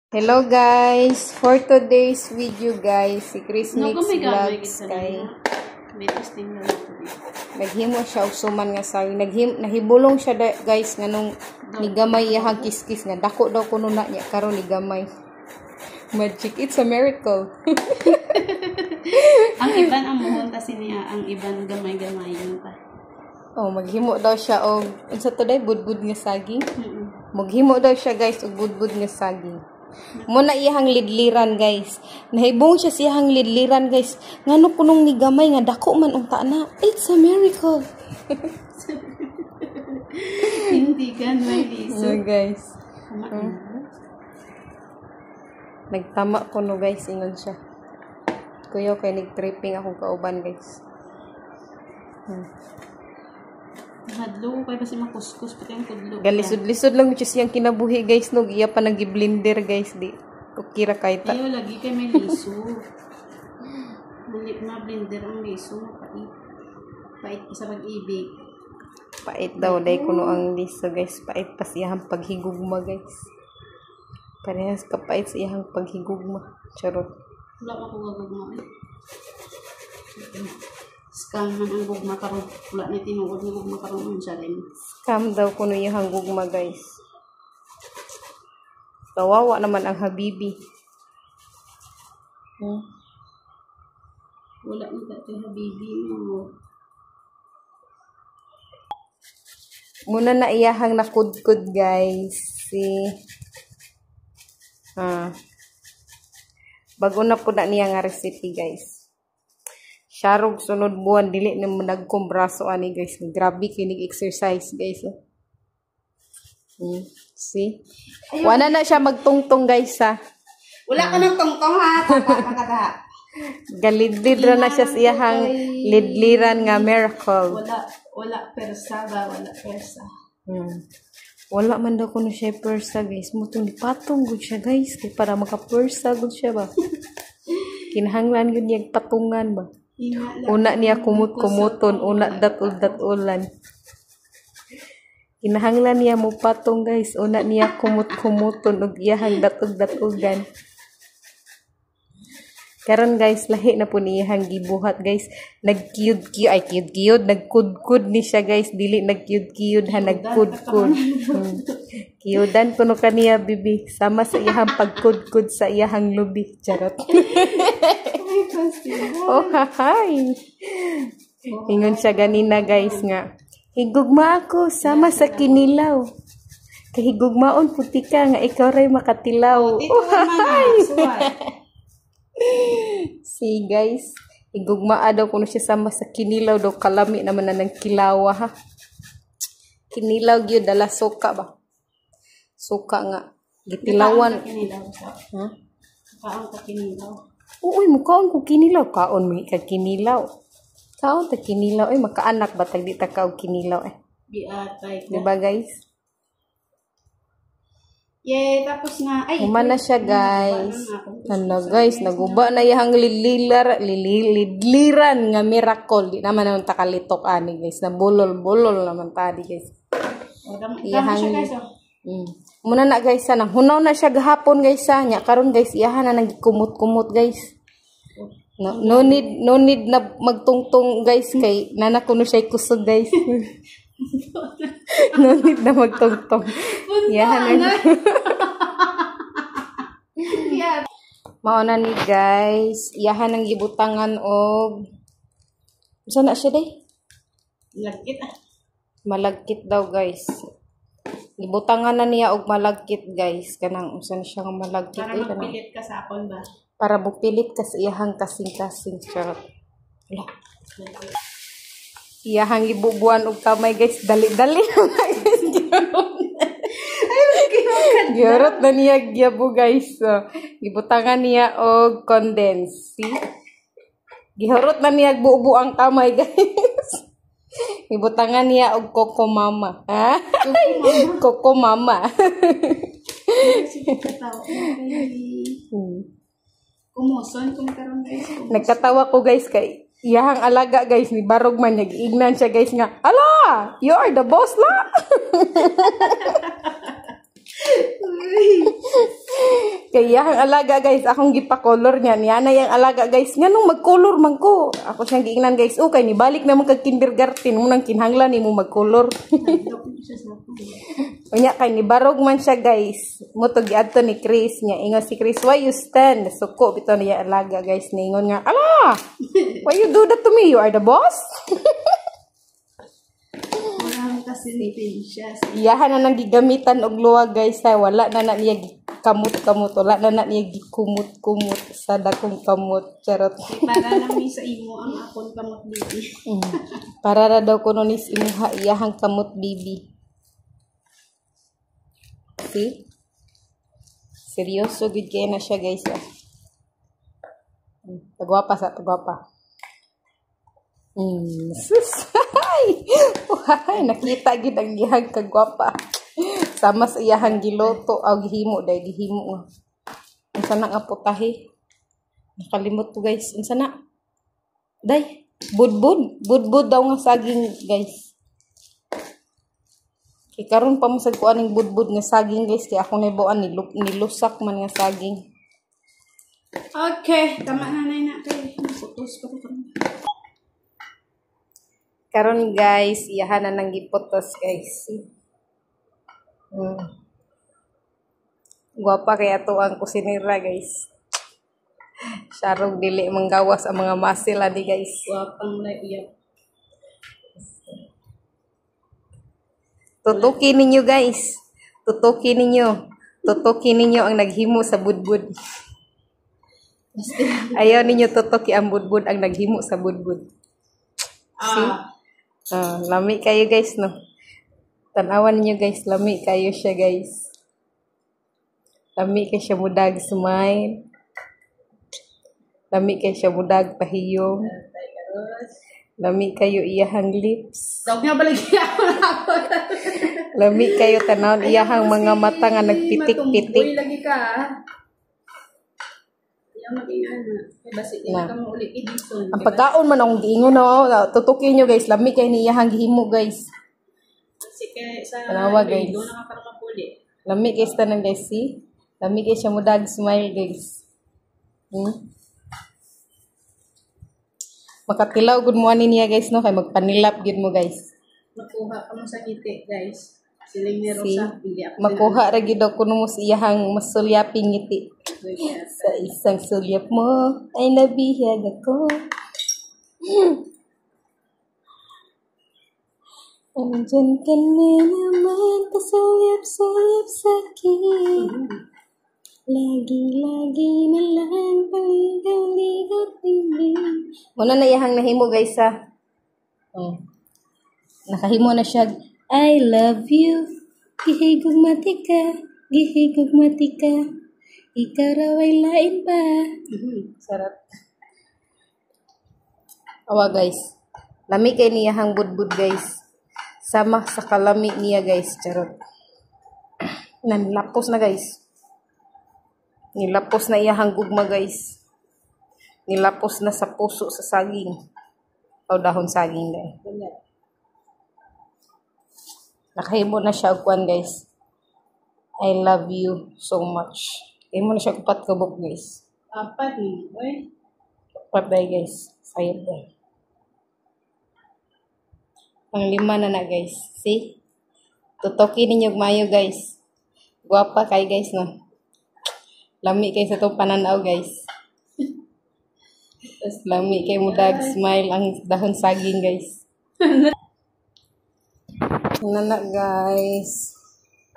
Hello guys, for today's video guys, si Chris Mix Vlogs kay naghimo siya og suman nga sawi, nahibulong siya guys nganong nigamay iyang kiskis nga dako daw kuno na niya karon nigamay. Magic, it's a miracle. Ang iban ang muhon kasi niya, ang iban gamay-gamay yun pa. Oh, maghimo daw siya og unsa to day budbud nga saging. Maghimo daw siya guys og budbud nga saging. Muna iyang lidliran guys. Nahibong siya siyang lidliran guys. Ngano kunong ni gamay nga dako man unta na. It's a miracle. Hindi gan may liso. Guys. Nagtama ko no guys ingon siya. Kuya kay nag-tripping akong kauban guys. Hadlo kay basi makuskus pati ang tudlo. Galisod-lisod lang siya siyang kinabuhi guys no. Iya pa nag-blender guys di. Kukira kay ta. Ayo lagi kay may liso. Dili na blender ang liso mapait. Pait isa pag-ibig. Pait daw day kuno ang liso guys. Pait pa siyang paghigugma guys. Parehas kapait sa iyang paghigugma. Charot. Wala ako gagugma. Scam man ang gugma karon. Wala na tinuod ng gugma karon ang challenge. Scam daw kuno iyang gugma guys. Kawawa naman ang habibi. Wala na dati habibi mo. Muna na iyahang nakudkud guys. Bago na po na niya nga recipe guys. Sharog sunod buwan dili na nagkong braso ani guys. Grabe kinig exercise guys. See? Wala na siya magtungtong guys ha. Wala ka ng tungtong ha. Kakakata. Galidlid na siya siyahang lidliran nga miracle. Wala persa ba? Wala persa. Wala man daw kuno siya persa guys. Mutong patong gud siya guys. Kaya para maka-persa gud siya ba. Kinahanglan gud niya patungan ba. Una niya kumut-kumuton. Una datul-datulan. Kinahanglan niya mo patong guys. Una niya kumut-kumuton. Ug iyahang datul-datulan. Karon guys, lahi na po niyang gibuhat guys. Nagkiyod-kiyod. Nagkudkud ni siya guys. Dili nagkiyod-kiyod ha. Nagkudkud. Kiyodan ko no kaniya bibi. Sama sa iyahang pagkudkud sa iyahang lubi. Charot. Oh hahay. Ingon siya ganina guys nga. Higugma ako sama sa kinilaw. Kahigugmaon puti ka nga ikaw ray makatilaw. Oh hahay. See guys, igugmaa daw kuno siya sama sa kinilaw daw kalami naman na ng kilawa ha. Kinilaw gyud dala suka ba? Suka nga gitilawan. Ha? Kaon ka kinilaw. Uy, mukaon ko kinilaw, kaon mi ka kinilaw. Kaon ta kinilaw ay makaanak ba tag di ta kaog kinilaw eh. Giatay. Diba guys? Yay, tapos nga ay humana siya guys. Ano guys, naguba na yang lidliran nga miracle. Di naman naman takalitok ani guys. Na bulol naman tadi guys. Iyahang muna na guys nang hunaw na siya gahapon guys nya karon guys iyahan na nagkumot-kumot guys. No need na magtungtong guys kay nana kuno siya kusog guys. No need na magtungtong. Iyahan na. Mauna ni guys, iyahan ang gibutangan og unsa na siya day? Malagkit Malagkit daw guys. Gibutangan na niya og malagkit guys. Kanang unsa siya nga malagkit para magpilit ka sa akon ba? Para bupilit ka sa iyahang kasing-kasing charot. Wala. Iyahang gibubuan og kamay guys, dali-dali guys. Giyorot na niya gyabo guys. So, gibutangan niya og condense. See? Gihorot na niya buo ang kamay guys. Gibutangan niya og Coco Mama. Ha? Coco Mama. Kumuson kung karon guys. Nagkatawa ko guys kay iyahang alaga guys ni barog man nag-ignan siya guys nga. Ala, you are the boss la. Kaya ang alaga guys, akong gipa-color niya. Niya na yung alaga guys. Nga nung mag-color man ko. Ako siyang giingnan guys. Okay, nibalik naman kag kindergarten. Mung nang kinhanglan ni mo mag-color. Unya kay nibarog man siya guys. Muto giadto ni Chris niya. Ingon si Chris, why you stand? Suko bitaw niya alaga guys. Ningon nga, ala! Why you do that to me? You are the boss? Kasi ni Pinchas. Iyahan na nang gigamitan og luwag guys. Ay, wala na niya kamot-kamot. Wala na niya gikumot-kumot sa dakong kamot. Charot. Para namin sa imo ang akon kamot bibi. Para na daw kuno ni imuha iyahang kamot bibi. See? Seryoso gud kay na siya guys. Tagwapa sa tagwapa. Sus. Why? Nakita gid ang iyahang kagwapa. Sama sa iyahang giloto aw gihimo day gihimo. Unsa na nga putahe? Nakalimot ko guys. Unsa na? Day, budbud daw nga saging guys. Kay karon pa mo sad ko aning budbud nga saging guys kay ako nibuan nilusak man nga saging. Okay, tama na na kay putos pa ko. Karon guys, iyahan na nang giputos guys. Guwapa kaya to ang kusinira guys. Sarong dili manggawas ang mga muscle ani guys. Guwapang laiyak. Tutukin ninyo guys. Tutukin ninyo ang naghimo sa budbud. Ayaw ninyo tutuki ang budbud ang naghimo sa budbud. See? Lami kayo guys no. Tanawan niyo guys, lami kayo siya guys. Lami kayo siya mudag smile. Lami kayo siya mudag pahiyong. Lami kayo iyahang lips. Dog nga balik ako. Lami kayo tanawon iyahang mga mata nga nagpitik-pitik. Lagi ka. Ang pagkaon man akong giingon no. Tutukin nyo guys, lami kayo ni iyahang gihimo guys. Tanawa guys. Lami guys tanan guys, see? Lami guys siya mudag smile guys. Makatilaw gud mo ani niya guys no kay magpanilap gid mo guys. Makuha ka mo sa ngiti guys. Siling ni Rosa bili ako. Makuha ra gid ako mo sa iyahang masulyaping ngiti. Sa isang sulyap mo ay nabihag ako. Andyan ka na naman pasulyap-sulyap sa'kin. Lagi-lagi na lang paligaw-ligaw tingin. Muna na iyahang nahimo guys ha. Nakahimo na siya. I love you. Gihigugmati ka. Gihigugmati ka. Ikaw raw ay lain pa. Sarap. Awa guys. Lami kay niyahang budbud guys. Sama sa kalami niya guys. Charot. Nanlapos na guys. Nilapos na iyahang gugma guys. Nilapos na sa puso sa saging. O dahon saging guys. Nakahimo na siya og guys. I love you so much. Imo na siya kupat kabok guys. Apat ni, oy. Kupat day guys. Sayod day. Pang 5 na guys. See? Tutukin ninyo mayo guys. Guwapa kay guys no. Lami kay sa itong pananaw guys. Tapos lami kay mudag smile ang dahon saging guys. Nana guys.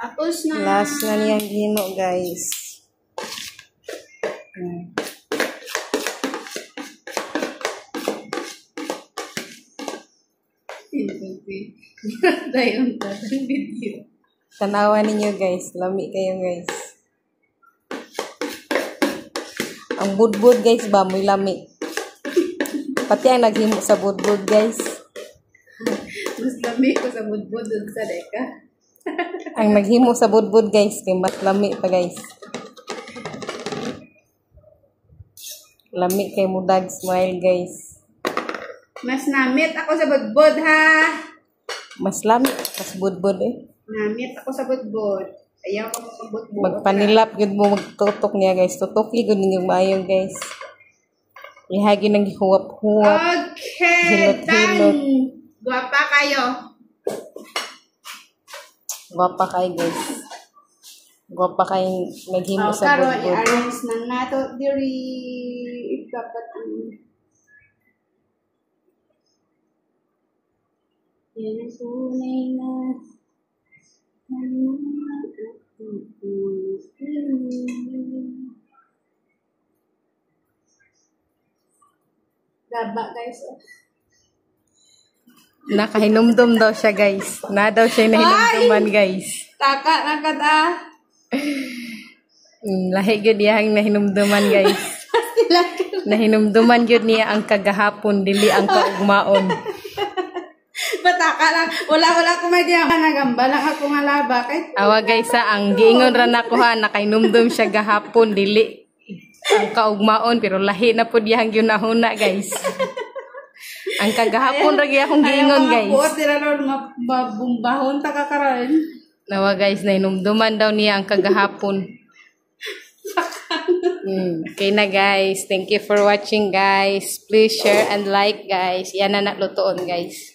Tapos na. Last na niyang himo guys. Dayon ta video. Tanawan ninyo guys. Lami kayo guys. Ang budbud guys ba, muy lami. Pati ang naghimo sa budbud guys. Mas lami ko sa budbud dun sa deka. Ang naghimo sa budbud guys, kay mas lami pa guys. Lami kay mudag smile guys. Mas namit ako sa budbud ha. Mas lami kas budbud eh. Namit ako sa budbud. Ayaw ko makabot mo. Magpanilap gud mo magtutok niya guys. Tutok gud ninyo maayo guys. Ihagi nang gihuwap-huwap. Okay, Hilot-hilot. Guwapa kayo. Gwapa kay guys. Gwapa kay naghimo sa Karon, budbud. i-arrange na nato diri. Dapat ang... Yan ang tunay na... Daba guys. Nakahinumdum daw siya guys. Na daw siya nahinumduman guys. Taka na kada. Lahi gyud iyang nahinumduman guys. Nahinumduman gyud niya ang kagahapon dili ang kaugmaon. Bataka lang. Wala ko may diyan. Nagamba lang ako nga laba. Awa guys ang giingon ra nako ha nakahinumdum siya gahapon dili ang kaugmaon pero lahi na pud iyang ginahuna guys. Ang kagahapon ra gyud giingon guys. Buot dira ron mabumbahon ta ka karon. Nawa guys nahinumduman daw niya ang kagahapon. Okay na guys. Thank you for watching guys. Please share and like guys. Yan na lutoon guys.